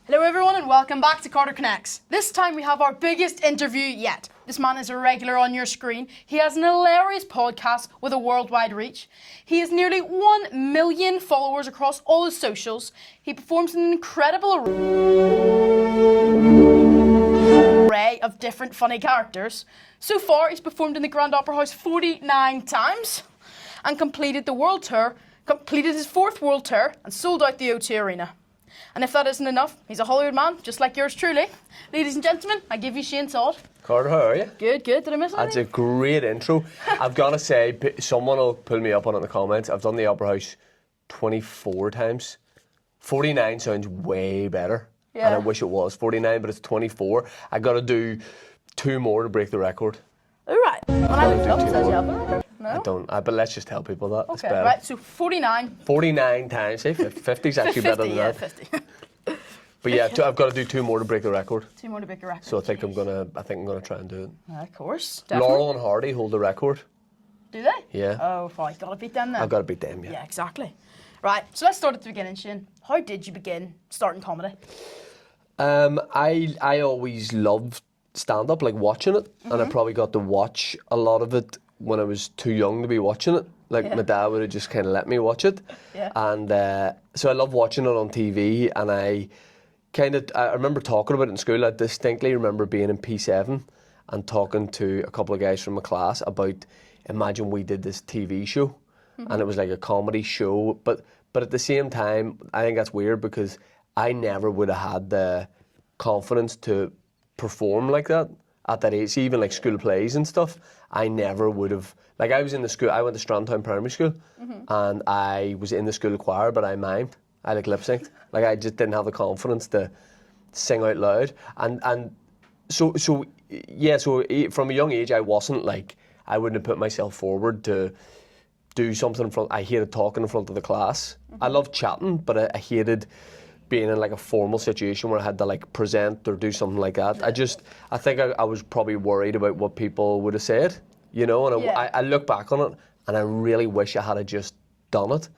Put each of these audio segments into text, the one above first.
Hello everyone and welcome back to ConneXts. This time we have our biggest interview yet. This man is a regular on your screen. He has an hilarious podcast with a worldwide reach. He has nearly 1 million followers across all his socials. He performs an incredible array of different funny characters. So far he's performed in the Grand Opera House 49 times and completed his 4th world tour and sold out the O2 Arena. And if that isn't enough, he's a Hollywood man, just like yours truly. Ladies and gentlemen, I give you Shane Todd. Carter, how are you? Good. Did I miss anything? That's a great intro. I've got to say, someone will pull me up on it in the comments. I've done the Opera House 24 times. 49 sounds way better. Yeah. And I wish it was 49, but it's 24. I got to do 2 more to break the record. All right. When I looked up, it says you have the record. No? I don't, but let's just tell people that. Okay, right, so 49. 49 times, say 50 is actually better than that. 50. But yeah, I've got to do 2 more to break the record. 2 more to break the record. So I think I'm gonna try and do it. Of course, definitely. Laurel and Hardy hold the record. Do they? Yeah. Oh, fine, gotta beat them then. I've got to beat them, yeah. Yeah, exactly. Right, so let's start at the beginning, Shane. How did you begin starting comedy? I always loved stand-up, like watching it, and I probably got to watch a lot of it when I was too young to be watching it. Like my dad would have just kind of let me watch it. Yeah. And so I love watching it on TV, and I remember talking about it in school. I distinctly remember being in P7 and talking to a couple of guys from my class about, imagine we did this TV show, and it was like a comedy show, but at the same time, I think that's weird because I never would have had the confidence to perform like that at that age, even like school plays and stuff. I never would have, like I was in the school, I went to Strandtown Primary School, and I was in the school choir, but I mimed, I like lip synced. Like I just didn't have the confidence to sing out loud. And so from a young age, I wasn't like, I wouldn't have put myself forward to do something in front. I hated talking in front of the class. I loved chatting, but I hated being in like a formal situation where I had to like present or do something like that. I think I was probably worried about what people would have said, you know, and I look back on it and I really wish I had just done it.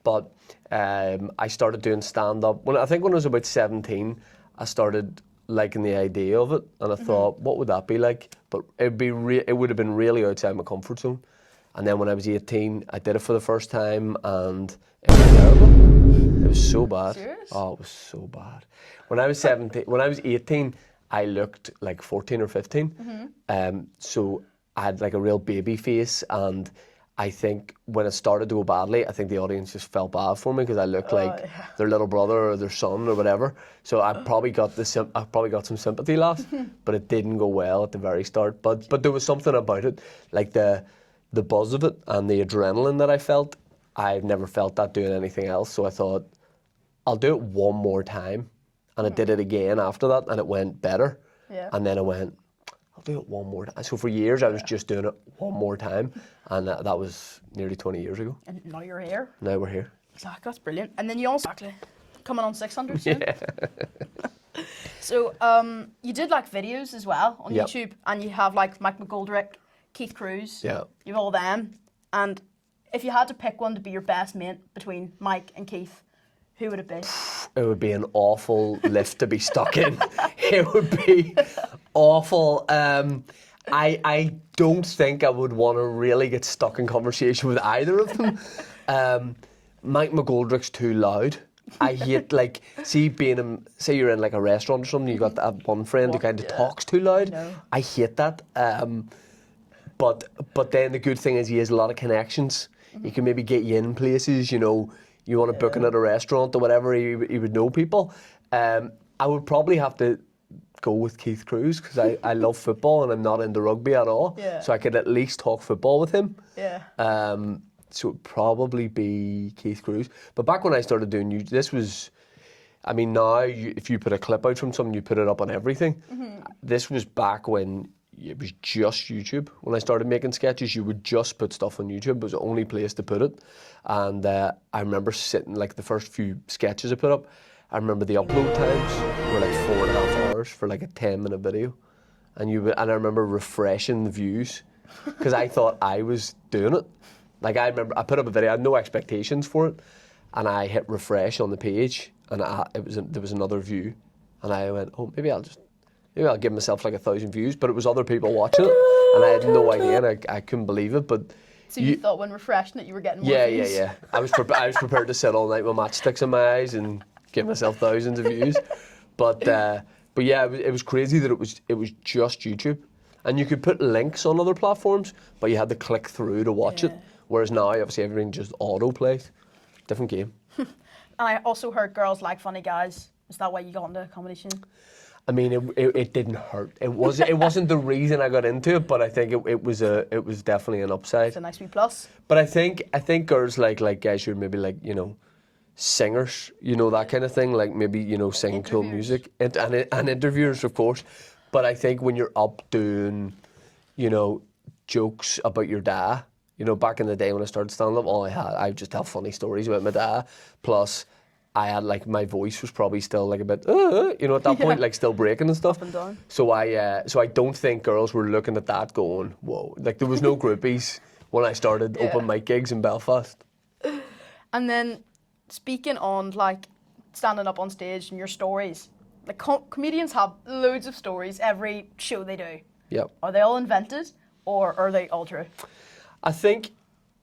But I started doing stand-up. When I was about 17, I started liking the idea of it, and I thought, what would that be like? But it would have been really outside my comfort zone. And then when I was 18, I did it for the first time, and it was terrible. It was so bad. Serious? Oh, it was so bad. When I was 18, I looked like 14 or 15. So I had like a real baby face, and I think when it started to go badly, I think the audience just felt bad for me because I looked like their little brother or their son or whatever. So I probably got some sympathy laughs, but it didn't go well at the very start. But there was something about it, like the buzz of it and the adrenaline that I felt. I've never felt that doing anything else. So I thought, I'll do it one more time. And I did it again after that, and it went better. Yeah. And then I went, I'll do it one more time. So for years, I was just doing it one more time. And that was nearly 20 years ago. And now you're here. Now we're here. Exactly, that's brilliant. And then you also coming on 600 soon. Yeah. So you did like videos as well on YouTube, and you have like Mike McGoldrick, Keith Cruz. Yeah. You have all them. And if you had to pick one to be your best mate between Mike and Keith, who would it be? It would be an awful lift to be stuck in. It would be awful. I don't think I would want to really get stuck in conversation with either of them. Mike McGoldrick's too loud. I hate, like, say you're in like a restaurant or something, you got that one friend who kind of talks too loud. I hate that. But then the good thing is he has a lot of connections. He can maybe get you in places, you know, you want to book in at a restaurant or whatever, he would know people. I would probably have to go with Keith Cruz because I love football and I'm not into rugby at all. Yeah. So I could at least talk football with him. Yeah. So it would probably be Keith Cruz. But back when I started doing this was, I mean, now if you put a clip out from something, you put it up on everything. This was back when it was just YouTube. When I started making sketches, you would just put stuff on YouTube. It was the only place to put it. And I remember sitting, like the first few sketches I put up, I remember the upload times were like 4.5 hours for like a 10-minute video. And I remember refreshing the views because I thought I was doing it. Like I remember I put up a video, I had no expectations for it, and I hit refresh on the page, and there was another view And I went, oh, maybe I'll give myself like 1,000 views. But it was other people watching it, and I had no idea, and I couldn't believe it. But So you thought when refreshing it, you were getting more views? Yeah. I was prepared to sit all night with matchsticks in my eyes and give myself thousands of views. But yeah, it was crazy that it was just YouTube, and you could put links on other platforms, but you had to click through to watch it. Whereas now, obviously, everything just auto plays. Different game. And I also heard girls like funny guys. Is that why you got into comedy scene? I mean, it didn't hurt. It wasn't the reason I got into it, but I think it was definitely an upside. It's a nice wee plus. But I think girls like guys who are maybe like, you know, singers, you know, that kind of thing, like maybe, you know, singing cool music and interviewers, of course. But I think when you're up doing, you know, jokes about your dad, you know, back in the day when I started stand-up, I just tell funny stories about my dad. Plus, I had like, my voice was probably still like a bit, you know, at that point, like still breaking and stuff. Up and down. So I don't think girls were looking at that going, whoa. Like there was no groupies when I started open mic gigs in Belfast. And then speaking on like standing up on stage and your stories, like comedians have loads of stories every show they do. Yep. Are they all invented or are they all true? I think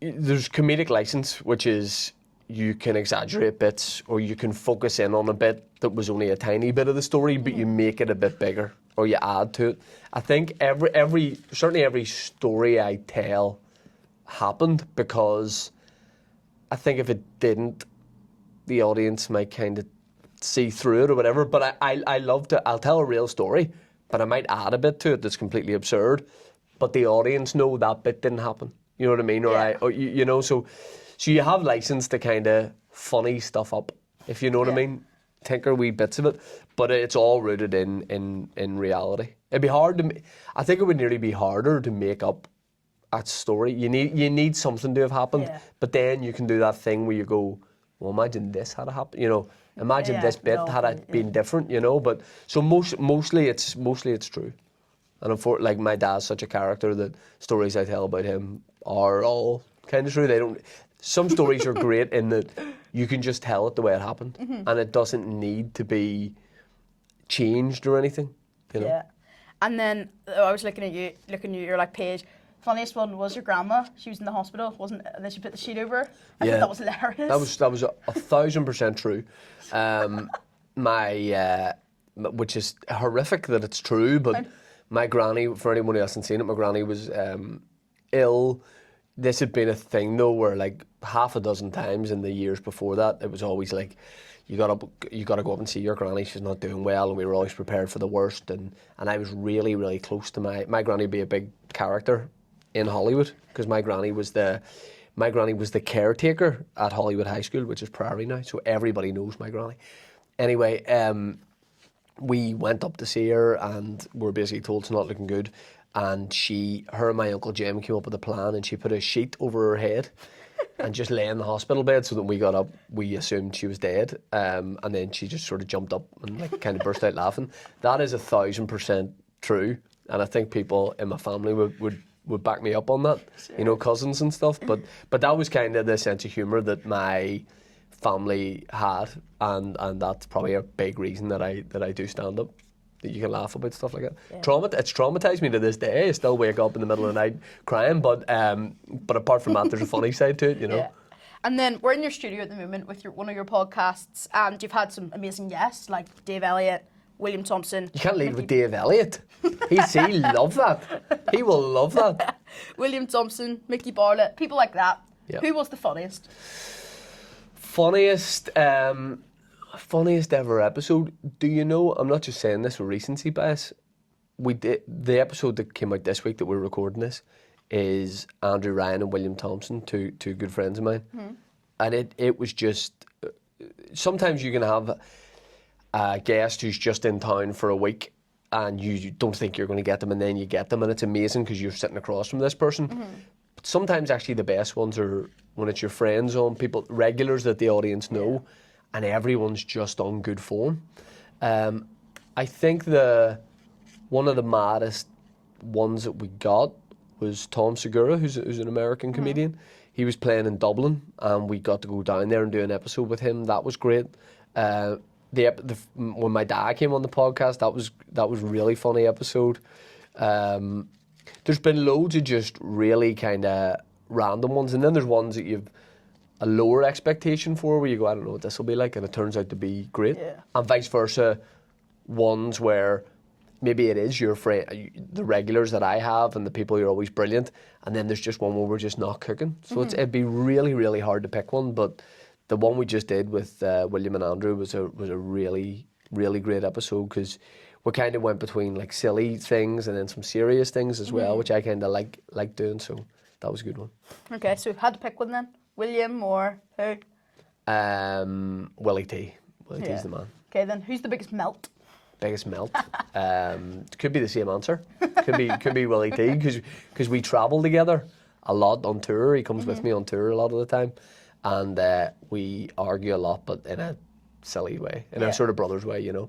there's comedic license, which is you can exaggerate bits or you can focus in on a bit that was only a tiny bit of the story, but you make it a bit bigger or you add to it. I think certainly every story I tell happened because I think if it didn't, the audience might kind of see through it or whatever. But I'll tell a real story, but I might add a bit to it that's completely absurd. But the audience know that bit didn't happen. You know what I mean? Or you know, so you have license to kind of funny stuff up, if you know what I mean. Tinker wee bits of it, but it's all rooted in reality. It'd be hard I think it would nearly be harder to make up a story. You need something to have happened, but then you can do that thing where you go, well, imagine this had happened. You know, imagine this bit had it been different. You know, but so mostly it's true. And like my dad's such a character that stories I tell about him are all kind of true. Some stories are great in that you can just tell it the way it happened, and it doesn't need to be changed or anything. You know? Yeah. And then I was looking at your like page. Funniest one was your grandma. She was in the hospital, wasn't? And then she put the sheet over her. I thought that was hilarious. That was 1,000% true. Which is horrific that it's true, but my granny, for anyone who hasn't seen it, my granny was ill. This had been a thing though, where like half a dozen times in the years before that, it was always like, you gotta go up and see your granny. She's not doing well, and we were always prepared for the worst. And I was really, really close to my granny. Be a big character in Hollywood because my granny was the caretaker at Hollywood High School, which is Prairie now, so everybody knows my granny. Anyway, we went up to see her and were basically told it's not looking good. And her and my Uncle Jim came up with a plan, and she put a sheet over her head and just lay in the hospital bed, so that when we got up, we assumed she was dead. And then she just sort of jumped up and like kind of burst out laughing. That is 1,000% true, and I think people in my family would back me up on that. You know, cousins and stuff. But that was kind of the sense of humour that my family had, and that's probably a big reason that I do stand up. That you can laugh about stuff like that. Yeah. It's traumatised me to this day. I still wake up in the middle of the night crying, but apart from that, there's a funny side to it, you know. Yeah. And then we're in your studio at the moment with one of your podcasts, and you've had some amazing guests like Dave Elliott, William Thompson. You can't lead with Dave Elliott. He'll love that. He will love that. William Thompson, Mickey Bartlett, people like that. Yep. Who was the funniest? Funniest ever episode. Do you know, I'm not just saying this with recency bias, the episode that came out this week that we're recording this is Andrew Ryan and William Thompson, two good friends of mine. And it was just, sometimes you can have a guest who's just in town for a week and you don't think you're going to get them, and then you get them, and it's amazing because you're sitting across from this person. But sometimes actually the best ones are when it's your friends on, people, regulars that the audience know, and everyone's just on good form. I think one of the maddest ones that we got was Tom Segura, who's an American comedian. He was playing in Dublin, and we got to go down there and do an episode with him. That was great. when my dad came on the podcast, that was really funny episode. There's been loads of just really kind of random ones, and then there's ones that you've a lower expectation for, where you go, I don't know what this will be like, and it turns out to be great. Yeah. And vice versa, ones where maybe it is your friend, the regulars that I have, and the people you're always brilliant, and then there's just one where we're just not cooking. So it'd be really, really hard to pick one, but the one we just did with William and Andrew was a really, really great episode, because we kind of went between like silly things and then some serious things as well, which I kind of like doing, so that was a good one. Okay, so had to pick one then. William or who? Willie T. Willie T's the man. Okay, then who's the biggest melt? Biggest melt? Could be the same answer. Could be Willie T, because we travel together a lot on tour. He comes with me on tour a lot of the time, and we argue a lot, but in a silly way, in a sort of brothers way, you know.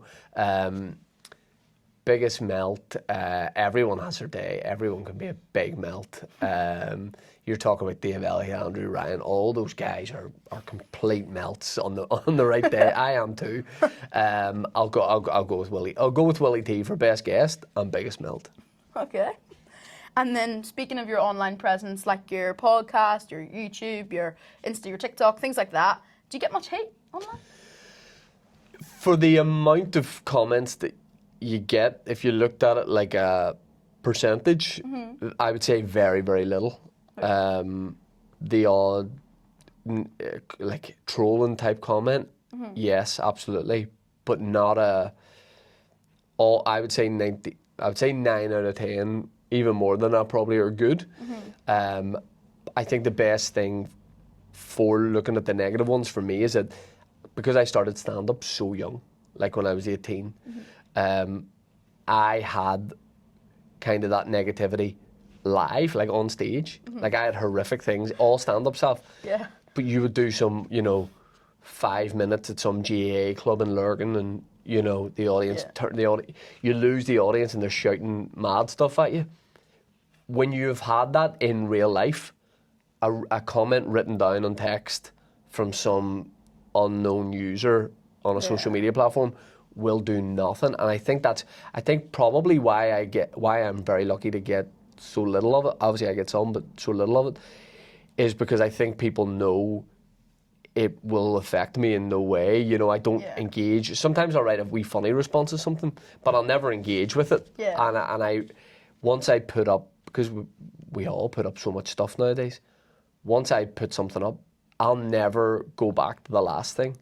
Biggest melt, everyone has their day. Everyone can be a big melt. You're talking about Dave Elliott, Andrew Ryan, all those guys are complete melts on the right day. I am too. I'll go with Willie. I'll go with Willie T for best guest and biggest melt. Okay. And then speaking of your online presence, like your podcast, your YouTube, your Insta, your TikTok, things like that, do you get much hate online? For the amount of comments that you get, if you looked at it like a percentage, I would say very, very little. The odd like trolling type comment, yes, absolutely, but not I would say 9 out of 10, even more than that probably, are good. I think the best thing for looking at the negative ones for me is that because I started stand-up so young, like when I was 18, I had kind of that negativity live, like on stage. Like I had horrific things, all stand-ups have. Yeah. But you would do some, 5 minutes at some GAA club in Lurgan, and the audience, you lose the audience and they're shouting mad stuff at you. When you've had that in real life, a comment written down on text from some unknown user on a social media platform will do nothing. And I think probably why I'm very lucky to get so little of it. Obviously I get some, but so little of it is because I think people know it will affect me in no way. I don't engage. Sometimes I'll write a wee funny response to something, but I'll never engage with it. Yeah. And I once I put up, because we all put up so much stuff nowadays, once I put something up, I'll never go back to the last thing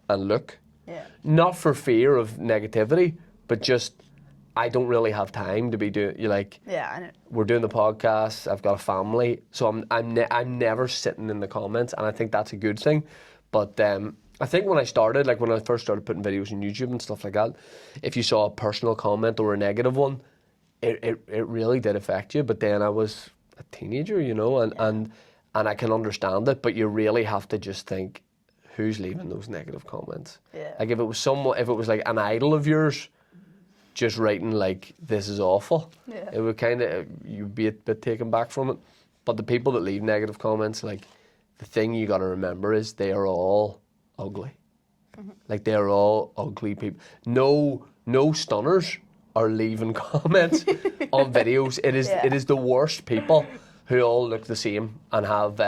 and look. Yeah. Not for fear of negativity, but just I don't really have time to be doing. I know. We're doing the podcast. I've got a family, so I'm never sitting in the comments, and I think that's a good thing. But I think when I first started putting videos on YouTube and stuff like that, if you saw a personal comment or a negative one, it really did affect you. But then I was a teenager, and I can understand it. But you really have to just think, who's leaving those negative comments? Yeah. Like if it was like an idol of yours just writing like, this is awful, it would you'd be a bit taken back from it. But the people that leave negative comments, like, the thing you got to remember is they are all ugly. Like, they're all ugly people. No stunners are leaving comments on videos. It is the worst people who all look the same and have,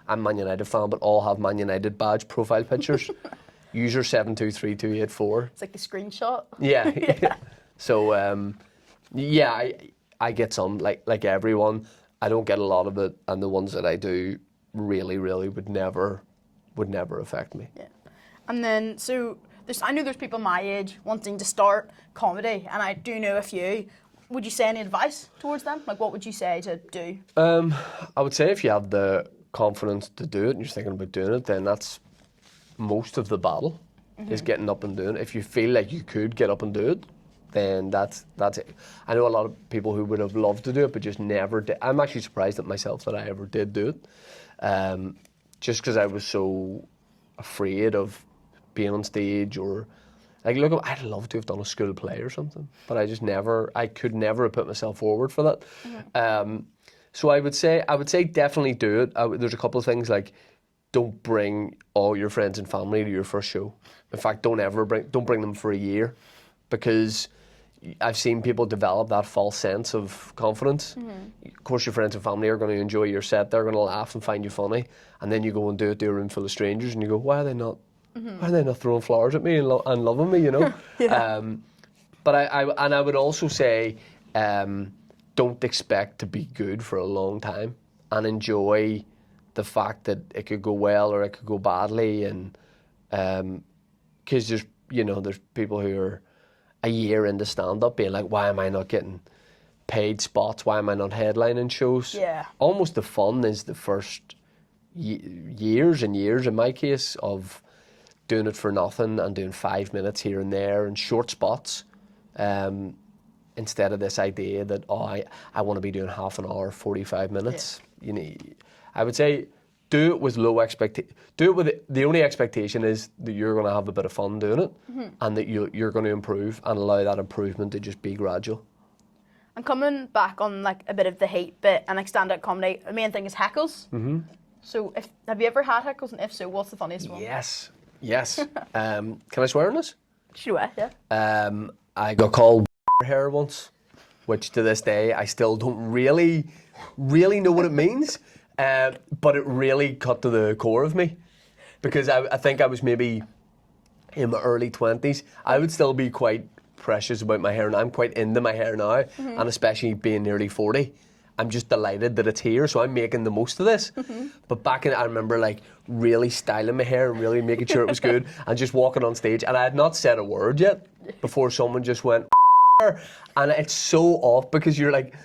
I'm Man United fan, but all have Man United badge profile pictures. User 723284. It's like the screenshot. Yeah. So, I get some, like everyone. I don't get a lot of it, and the ones that I do really, really would never affect me. Yeah. And then, so, I know there's people my age wanting to start comedy, and I do know a few. Would you say any advice towards them? Like, what would you say to do? I would say if you have the confidence to do it and you're thinking about doing it, then that's most of the battle, is getting up and doing it. If you feel like you could get up and do it, then that's it. I know a lot of people who would have loved to do it but just never did. I'm actually surprised at myself that I ever did do it, just because I was so afraid of being on stage, or like, look, I'd love to have done a school play or something, but I could never have put myself forward for that. So I would say definitely do it. There's a couple of things, like, don't bring all your friends and family to your first show. In fact, don't bring them for a year, because I've seen people develop that false sense of confidence. Of course, your friends and family are going to enjoy your set. They're going to laugh and find you funny. And then you go and do it to a room full of strangers, and you go, why are they not throwing flowers at me and loving me, you know? Yeah. But I would also say, don't expect to be good for a long time, and enjoy the fact that it could go well or it could go badly. And because there's people who are a year into stand-up being like, why am I not getting paid spots? Why am I not headlining shows? Yeah. Almost the fun is the first years and years, in my case, of doing it for nothing and doing 5 minutes here and there and short spots, instead of this idea that, I want to be doing half an hour, 45 minutes. Yeah. I would say, do it with low expectation. Do it with the only expectation is that you're going to have a bit of fun doing it, and that you're going to improve, and allow that improvement to just be gradual. And coming back on like a bit of the hate bit and like stand-up comedy, the main thing is heckles. So have you ever had heckles, and if so, what's the funniest one? Yes. Can I swear on this? Sure, yeah. I got called hair once, which to this day I still don't really know what it means. But it really cut to the core of me, because I think I was maybe in my early 20s. I would still be quite precious about my hair, and I'm quite into my hair now, and especially being nearly 40. I'm just delighted that it's here, so I'm making the most of this. But back in, I remember like really styling my hair and really making sure it was good, and just walking on stage, and I had not said a word yet before someone just went, and it's so off, because you're like,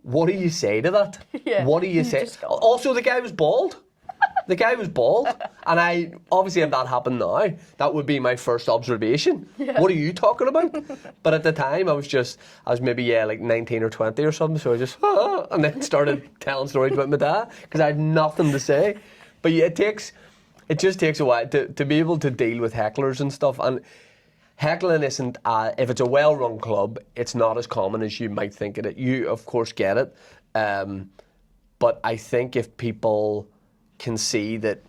what do you say to that? Yeah. What do you say? Also, the guy was bald. And I, obviously, if that happened now, that would be my first observation. Yeah. What are you talking about? But at the time, I was maybe, like 19 or 20 or something, so I just, and then started telling stories about my dad, because I had nothing to say. But yeah, it just takes a while to be able to deal with hecklers and stuff. And heckling isn't, if it's a well-run club, it's not as common as you might think it. You, of course, get it. But I think if people can see that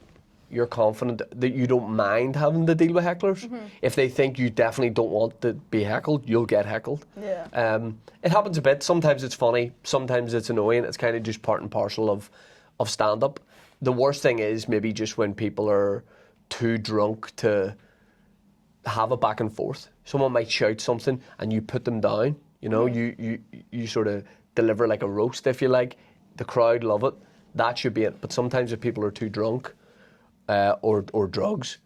you're confident, that you don't mind having to deal with hecklers, if they think you definitely don't want to be heckled, you'll get heckled. Yeah. It happens a bit. Sometimes it's funny, sometimes it's annoying. It's kind of just part and parcel of stand-up. The worst thing is maybe just when people are too drunk to have a back and forth. Someone might shout something and you put them down. You know, you sort of deliver like a roast, if you like. The crowd love it. That should be it. But sometimes if people are too drunk or drugs,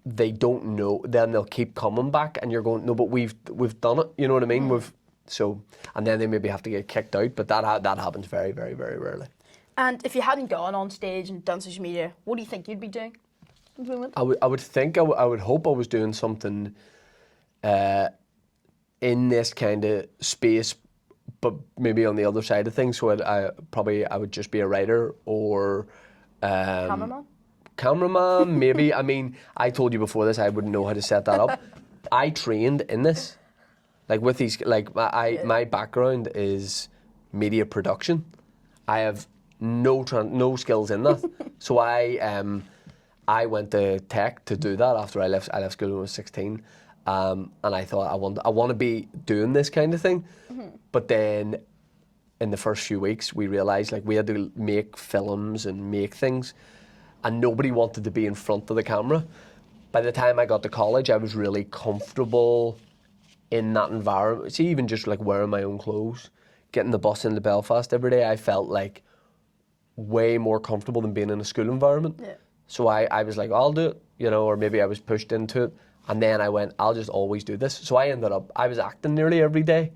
they don't know. Then they'll keep coming back, and you're going, no, but we've done it. You know what I mean? And then they maybe have to get kicked out. But that happens very, very, very rarely. And if you hadn't gone on stage and done social media, what do you think you'd be doing at the moment? I would hope I was doing something in this kind of space, but maybe on the other side of things. So I would just be a writer or cameraman, maybe. I mean, I told you before this, I wouldn't know how to set that up. I trained in this, like with these, like my background is media production. I have no skills in that. So I went to tech to do that after I left school when I was 16. And I thought I want to be doing this kind of thing. But then in the first few weeks we realised like we had to make films and make things, and nobody wanted to be in front of the camera. By the time I got to college, I was really comfortable in that environment. See, even just like wearing my own clothes, getting the bus into Belfast every day, I felt like way more comfortable than being in a school environment. Yeah. So I was like, I'll do it, you know, or maybe I was pushed into it. And then I went, I'll just always do this. So I was acting nearly every day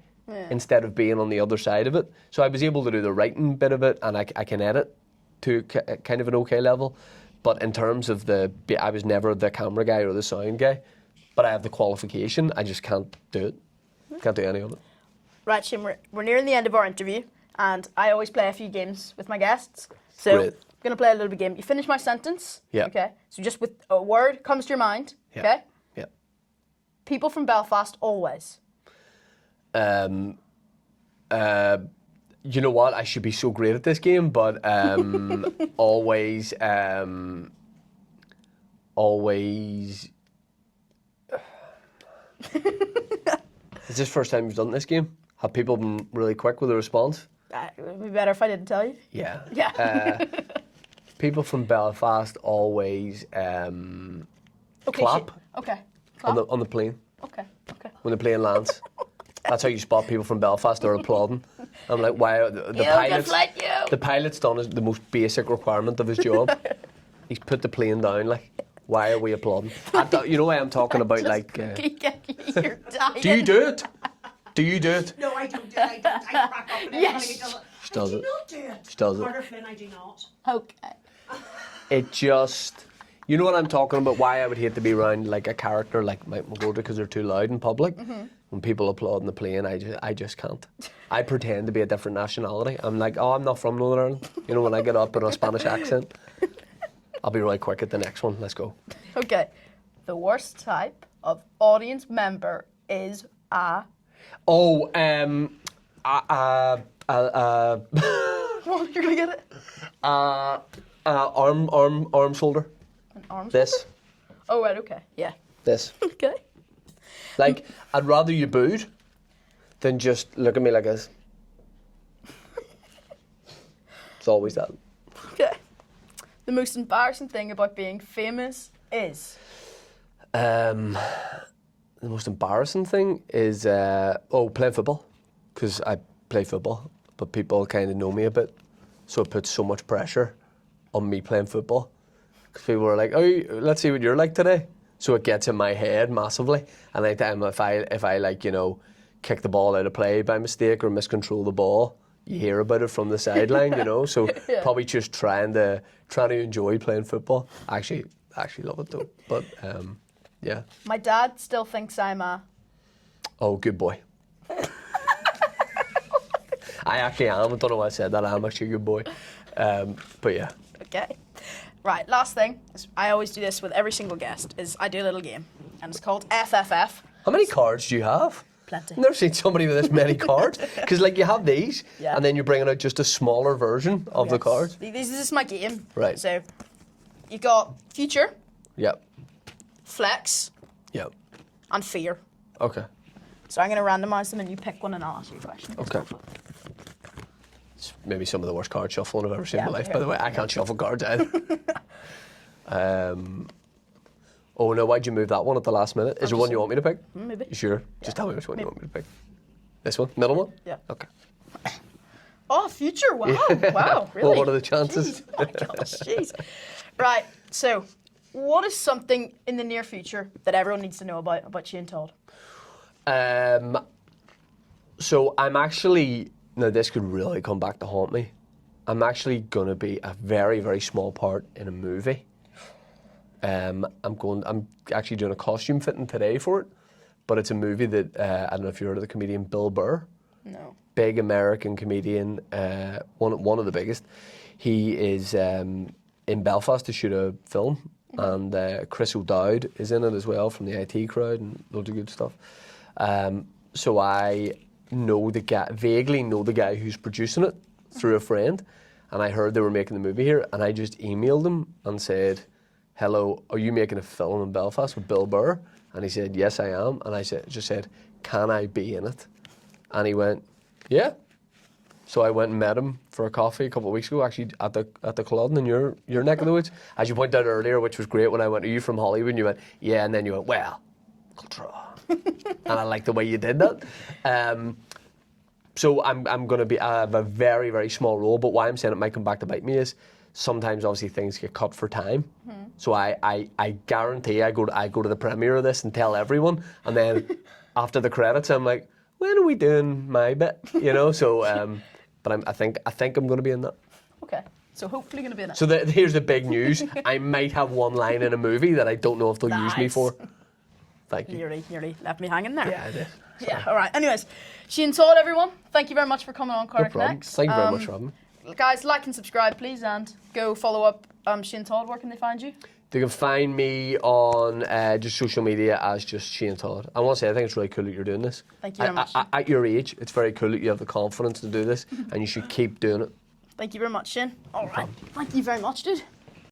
instead of being on the other side of it. So I was able to do the writing bit of it, and I can edit to kind of an okay level. But in terms of I was never the camera guy or the sound guy, but I have the qualification. I just can't do it. Can't do any of it. Right, Shane, we're nearing the end of our interview, and I always play a few games with my guests. So Great. I'm going to play a little bit game. You finish my sentence. Yeah. Okay. So just with a word comes to your mind. Yeah. Okay. Yeah. People from Belfast always. You know what? I should be so great at this game, but always always... Is this the first time you've done this game? Have people been really quick with a response? It would be better if I didn't tell you. Yeah. Yeah. People from Belfast always Okay, clap okay. Clap. on the plane Okay. when the plane lands. That's how you spot people from Belfast. They're applauding. I'm like, why? The pilot's done the most basic requirement of his job. He's put the plane down. Like, why are we applauding? You know why I'm talking about? Like, You're dying. do you do it? Do you do it? No, I don't do it. I crack up and Yes. everybody She does I it. do not do it. She does it. Carter Flynn, I do not. Okay. It just, you know what I'm talking about? Why I would hate to be around like a character like Mike McGordy because they're too loud in public. When people applaud in the plane, I just can't. I pretend to be a different nationality. I'm like, oh, I'm not from Northern Ireland. You know, when I get up in a Spanish accent, I'll be really quick at the next one. Let's go. Okay. The worst type of audience member is a... Oh, What? You're gonna get it? arm shoulder. An arm? This. Oh, right, okay. Yeah. This. Okay. Like, I'd rather you booed than just look at me like this. It's always that. Okay. The most embarrassing thing about being famous is... The most embarrassing thing is playing football, because I play football, but people kind of know me a bit, so it puts so much pressure on me playing football. Because people are like, "Oh, let's see what you're like today." So it gets in my head massively, and anytime if I like, you know, kick the ball out of play by mistake or miscontrol the ball, you hear about it from the sideline, you know. So Yeah. probably just trying to enjoy playing football. I actually love it though, but. Yeah. My dad still thinks I'm a... Oh, good boy. I actually am. I don't know why I said that. I'm actually a good boy. But yeah. Okay. Right, last thing. Is I always do this with every single guest, is I do a little game. And it's called FFF. How many cards do you have? Plenty. I've never seen somebody with this many cards. Because, like, you have these, Yeah. and then you're bringing out just a smaller version of the Yes. cards. This is my game. Right. So, you've got future, Yep. flex, Yep. and fear. Okay. So I'm going to randomise them and you pick one and I'll ask you a question. Okay. It's maybe some of the worst card shuffling I've ever seen in my Yeah, life, here. by the way. I can't shuffle cards either. Oh, no, why'd you move that one at the last minute? Is there one you want me to pick? Maybe. You sure? Just tell me which one you want me to pick. This one? Middle one? Yeah. Okay. Oh, future. Wow. Wow. Really? Well, what are the chances? Jeez. Oh my gosh. Jeez. Right. So, what is something in the near future that everyone needs to know about Shane Todd? So I'm actually, now this could really come back to haunt me. I'm actually going to be a very, very small part in a movie. I'm actually doing a costume fitting today for it, but it's a movie that, I don't know if you heard of the comedian Bill Burr. No. Big American comedian, one of the biggest. He is in Belfast to shoot a film, and Chris O'Dowd is in it as well from the IT crowd and loads of good stuff. So I vaguely know the guy who's producing it through a friend, and I heard they were making the movie here, and I just emailed him and said, "Hello, are you making a film in Belfast with Bill Burr?" And he said, "Yes, I am." And I just said, "Can I be in it?" And he went, "Yeah." So I went and met him for a coffee a couple of weeks ago, actually at the Culloden in your neck of the woods, as you pointed out earlier, which was great. When I went, "Are you from Hollywood?" And you went, "Yeah," and then you went, "Well, Cultra." And I like the way you did that. So I'm going to have a very, very small role, but why I'm saying it might come back to bite me is sometimes obviously things get cut for time. So I guarantee I go to the premiere of this and tell everyone, and then after the credits I'm like, when are we doing my bit? You know, so but I think I'm going to be in that. Okay. So hopefully going to be in it. So here's the big news. I might have one line in a movie that I don't know if they'll use me Nice. for. Thank you. Nearly left me hanging there. Yeah, I did. Yeah, all right. Anyways, Shane Todd, everyone, thank you very much for coming on No problem. ConneXts. Thank you very much for having me. Guys, like and subscribe, please, and go follow up Shane Todd. Where can they find you? They can find me on just social media as just Shane Todd. I want to say, I think it's really cool that you're doing this. Thank you very much. At your age, it's very cool that you have the confidence to do this, and you should keep doing it. Thank you very much, Shane. All right. Thank you very much, dude.